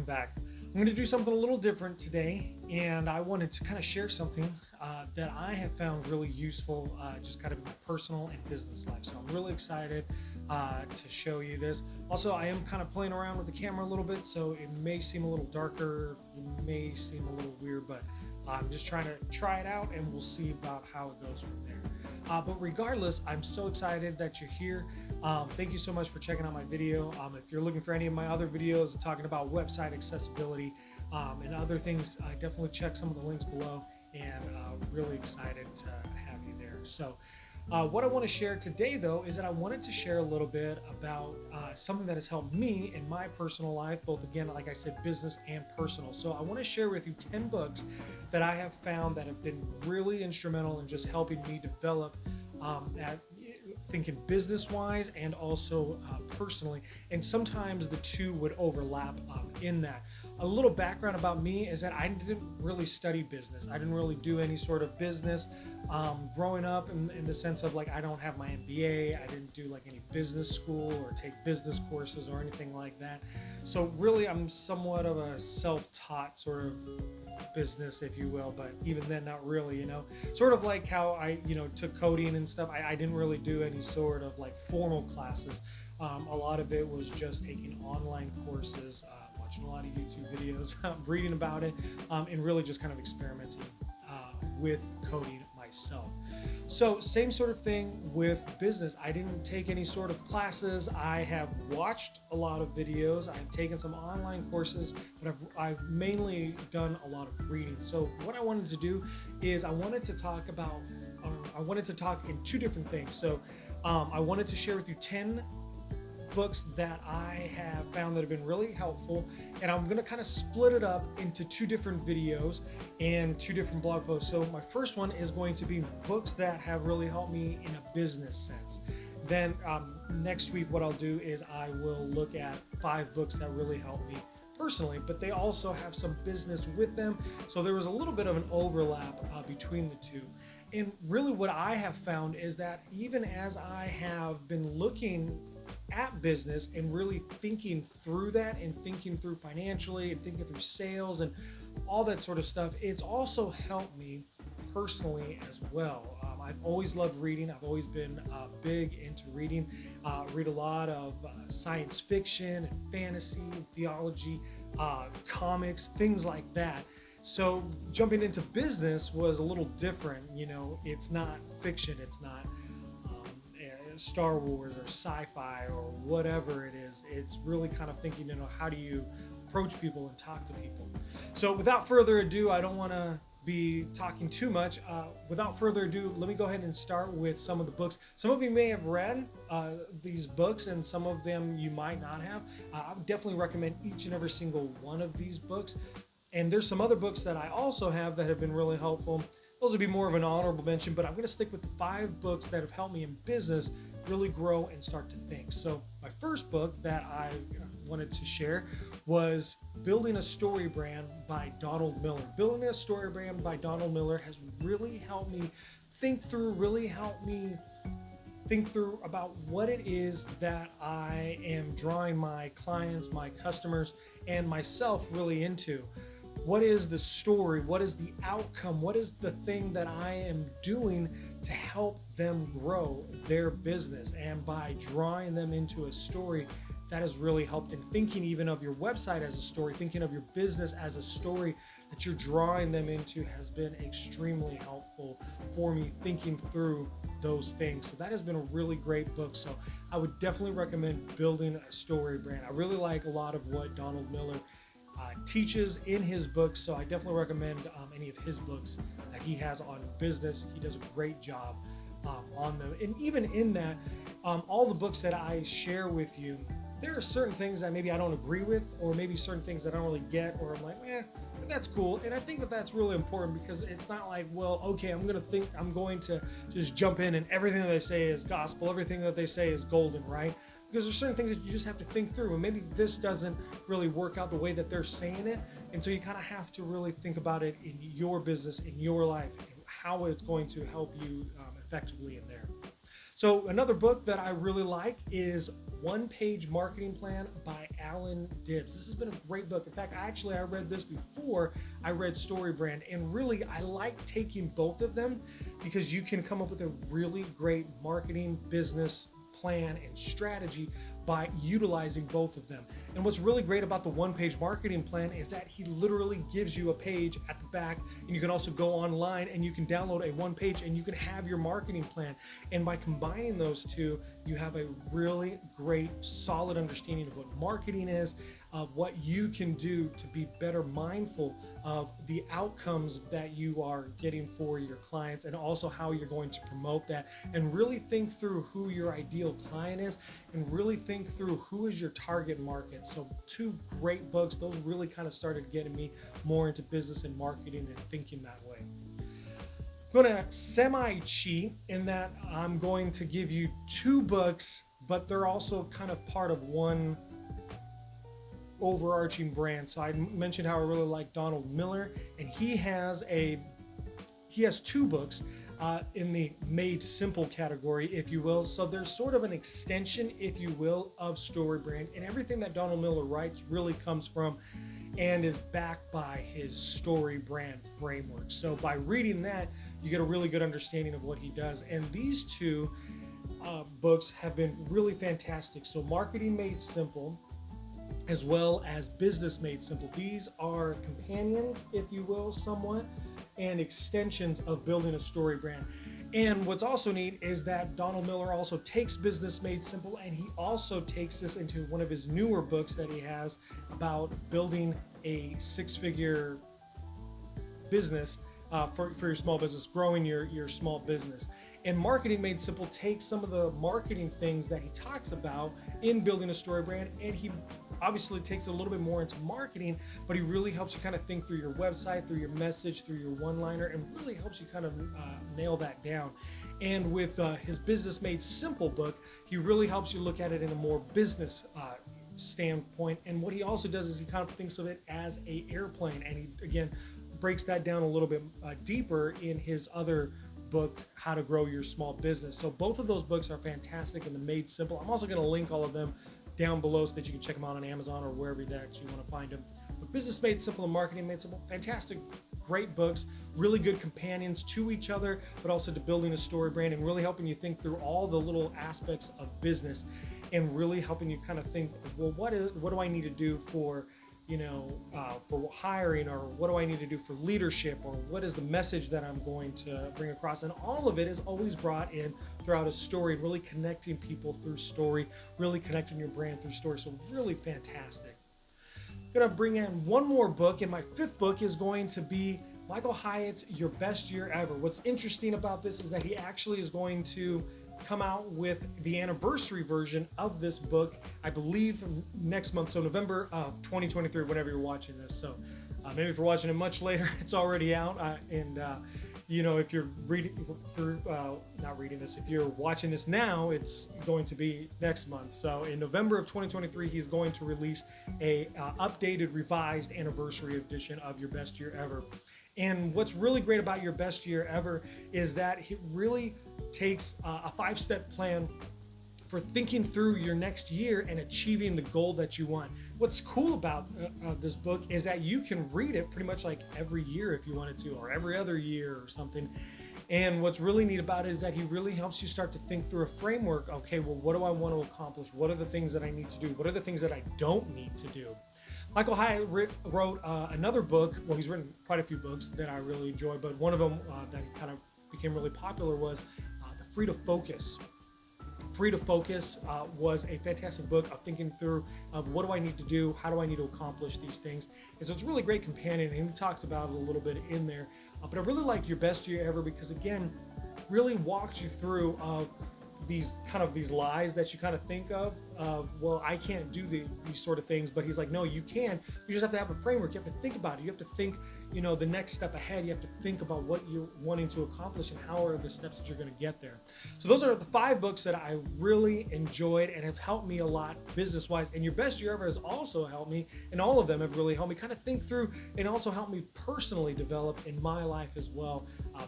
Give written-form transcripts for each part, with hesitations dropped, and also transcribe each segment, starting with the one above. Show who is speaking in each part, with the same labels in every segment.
Speaker 1: back. I'm going to do something a little different today, and I wanted to kind of share something that I have found really useful, just kind of in my personal and business life. So I'm really excited to show you this. Also, I am kind of playing around with the camera a little bit, so it may seem a little darker, it may seem a little weird, but I'm just trying to try it out, and we'll see about how it goes from there. But regardless, I'm so excited that you're here. Thank you so much for checking out my video. If you're looking for any of my other videos talking about website accessibility and other things, definitely check some of the links below, and really excited to have you there. So what I want to share today, though, is that I wanted to share a little bit about something that has helped me in my personal life, both, again, like I said, business and personal. So I want to share with you 10 books that I have found that have been really instrumental in just helping me develop at thinking business wise and also personally. And sometimes the two would overlap in that. A little background about me is that I didn't really study business. I didn't really do any sort of business growing up in the sense of, like, I don't have my MBA. I didn't do like any business school or take business courses or anything like that. So really, I'm somewhat of a self-taught sort of business, if you will, but even then, not really, sort of like how I, took coding and stuff. I didn't really do any sort of like formal classes. A lot of it was just taking online courses, watching a lot of YouTube videos, reading about it, and really just kind of experimenting with coding myself. So same sort of thing with business. I didn't take any sort of classes. I have watched a lot of videos. I've taken some online courses, but I've mainly done a lot of reading. So what I wanted to do is I wanted to talk in two different things. So I wanted to share with you 10 books that I have found that have been really helpful, and I'm going to kind of split it up into two different videos and two different blog posts. So my first one is going to be books that have really helped me in a business sense. Then next week, what I'll do is I will look at 5 books that really helped me personally, but they also have some business with them. So there was a little bit of an overlap between the two. And really what I have found is that even as I have been looking at business and really thinking through that and thinking through financially and thinking through sales and all that sort of stuff, it's also helped me personally as well. I've always loved reading. I've always been big into reading. Read a lot of science fiction and fantasy, theology, comics, things like that. So jumping into business was a little different. It's not fiction. It's not Star Wars or sci-fi or whatever it is. It's really kind of thinking, how do you approach people and talk to people? So without further ado, I don't want to be talking too much. Without further ado, let me go ahead and start with some of the books. Some of you may have read these books, and some of them you might not have. I would definitely recommend each and every single one of these books. And there's some other books that I also have that have been really helpful. Those would be more of an honorable mention, but I'm going to stick with the 5 books that have helped me in business really grow and start to think. So my first book that I wanted to share was Building a Story Brand by Donald Miller. Building a Story Brand by Donald Miller has really helped me think through about what it is that I am drawing my clients, my customers, and myself really into. What is the story? What is the outcome? What is the thing that I am doing to help them grow their business? And by drawing them into a story, that has really helped in thinking even of your website as a story, thinking of your business as a story that you're drawing them into has been extremely helpful for me thinking through those things. So that has been a really great book. So I would definitely recommend Building a Story Brand. I really like a lot of what Donald Miller teaches in his books, so I definitely recommend any of his books that he has on business. He does a great job on them. And even in that, all the books that I share with you, there are certain things that maybe I don't agree with, or maybe certain things that I don't really get, or I'm like, that's cool. And I think that that's really important, because it's not like, well, okay, I'm going to just jump in and everything that they say is gospel, everything that they say is golden, right? Because there's certain things that you just have to think through, and maybe this doesn't really work out the way that they're saying it, and so you kind of have to really think about it in your business, in your life, and how it's going to help you effectively in there. So another book that I really like is One Page Marketing Plan by Alan Dibbs. This has been a great book. In fact, I read this before I read StoryBrand, and really I like taking both of them because you can come up with a really great marketing business plan and strategy by utilizing both of them. And what's really great about the one page marketing plan is that he literally gives you a page at the back, and you can also go online and you can download a one page and you can have your marketing plan. And by combining those two, you have a really great solid understanding of what marketing is, of what you can do to be better mindful of the outcomes that you are getting for your clients, and also how you're going to promote that, and really think through who your ideal client is, and really think through who is your target market. So two great books. Those really kind of started getting me more into business and marketing and thinking that way. I'm going to semi-cheat in that I'm going to give you two books, but they're also kind of part of one overarching brand. So I mentioned how I really like Donald Miller, and he has two books in the made simple category, if you will. So there's sort of an extension, if you will, of StoryBrand, and everything that Donald Miller writes really comes from and is backed by his StoryBrand framework. So by reading that, you get a really good understanding of what he does. And these two books have been really fantastic. So Marketing Made Simple, as well as Business Made Simple. These are companions, if you will, somewhat, and extensions of building a story brand. And what's also neat is that Donald Miller also takes Business Made Simple, and he also takes this into one of his newer books that he has about building a six-figure business for your small business, growing your small business. And Marketing Made Simple takes some of the marketing things that he talks about in building a story brand, and he obviously takes it a little bit more into marketing, but he really helps you kind of think through your website, through your message, through your one-liner, and really helps you kind of nail that down. And with his Business Made Simple book, he really helps you look at it in a more business standpoint. And what he also does is he kind of thinks of it as an airplane, and he, again, breaks that down a little bit deeper in his other book, How to Grow Your Small Business. So both of those books are fantastic in the Made Simple. I'm also going to link all of them down below so that you can check them out on Amazon or wherever you actually want to find them. But Business Made Simple and Marketing Made Simple, fantastic, great books, really good companions to each other, but also to building a story brand and really helping you think through all the little aspects of business, and really helping you kind of think, well, what do I need to do for for hiring, or what do I need to do for leadership, or what is the message that I'm going to bring across? And all of it is always brought in throughout a story, really connecting people through story, really connecting your brand through story. So really fantastic. I'm going to bring in one more book, and my fifth book is going to be Michael Hyatt's Your Best Year Ever. What's interesting about this is that he actually is going to come out with the anniversary version of this book, I believe next month, so November of 2023, whenever you're watching this. So maybe if you're watching it much later, it's already out. If you're not reading this, if you're watching this now, it's going to be next month. So in November of 2023, he's going to release a updated, revised anniversary edition of Your Best Year Ever. And what's really great about Your Best Year Ever is that he really takes a 5-step plan for thinking through your next year and achieving the goal that you want. What's cool about this book is that you can read it pretty much like every year if you wanted to, or every other year or something. And what's really neat about it is that he really helps you start to think through a framework. Okay, well, what do I want to accomplish? What are the things that I need to do? What are the things that I don't need to do? Michael Hyatt wrote another book. Well, he's written quite a few books that I really enjoy, but one of them that kind of became really popular was The Free to Focus. Free to Focus was a fantastic book of thinking through of what do I need to do, how do I need to accomplish these things. And so it's a really great companion, and he talks about it a little bit in there. But I really like Your Best Year Ever because, again, really walks you through these lies that you kind of think of, well, I can't do these sort of things, but he's like, no, you can. You just have to have a framework. You have to think about it. You have to think, the next step ahead. You have to think about what you're wanting to accomplish and how are the steps that you're going to get there. So those are the 5 books that I really enjoyed and have helped me a lot business wise. And Your Best Year Ever has also helped me, and all of them have really helped me kind of think through and also helped me personally develop in my life as well.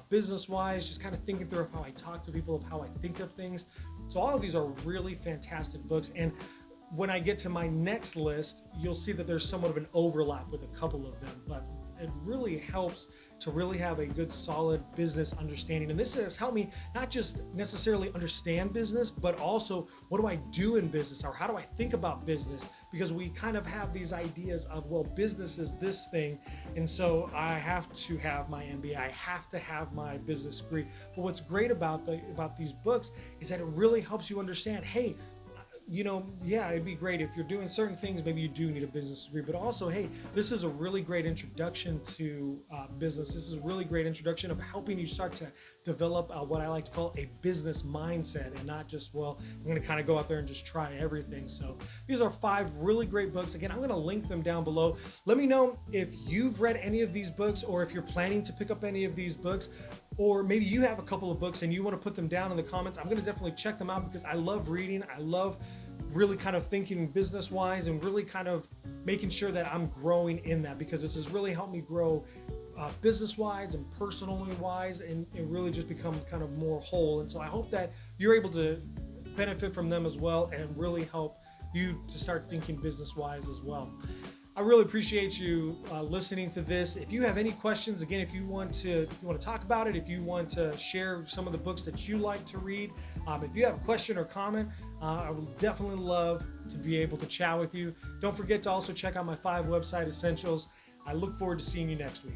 Speaker 1: Business wise, just kind of thinking through of how I talk to people, of how I think of things. So all of these are really fantastic books. And when I get to my next list, you'll see that there's somewhat of an overlap with a couple of them, but it really helps to really have a good solid business understanding. And this has helped me not just necessarily understand business, but also what do I do in business, or how do I think about business? Because we kind of have these ideas of, well, business is this thing, and so I have to have my MBA, I have to have my business degree. But what's great about these books is that it really helps you understand, hey, yeah, it'd be great if you're doing certain things, maybe you do need a business degree, but also, hey, this is a really great introduction to business. This is a really great introduction of helping you start to develop what I like to call a business mindset, and not just, well, I'm going to kind of go out there and just try everything. So these are 5 really great books. Again, I'm going to link them down below. Let me know if you've read any of these books, or if you're planning to pick up any of these books. Or maybe you have a couple of books and you want to put them down in the comments. I'm going to definitely check them out, because I love reading. I love really kind of thinking business wise and really kind of making sure that I'm growing in that, because this has really helped me grow business wise and personally wise, and really just become kind of more whole. And so I hope that you're able to benefit from them as well, and really help you to start thinking business wise as well. I really appreciate you listening to this. If you have any questions, again, if you want to talk about it, if you want to share some of the books that you like to read, if you have a question or comment, I would definitely love to be able to chat with you. Don't forget to also check out my 5 website essentials. I look forward to seeing you next week.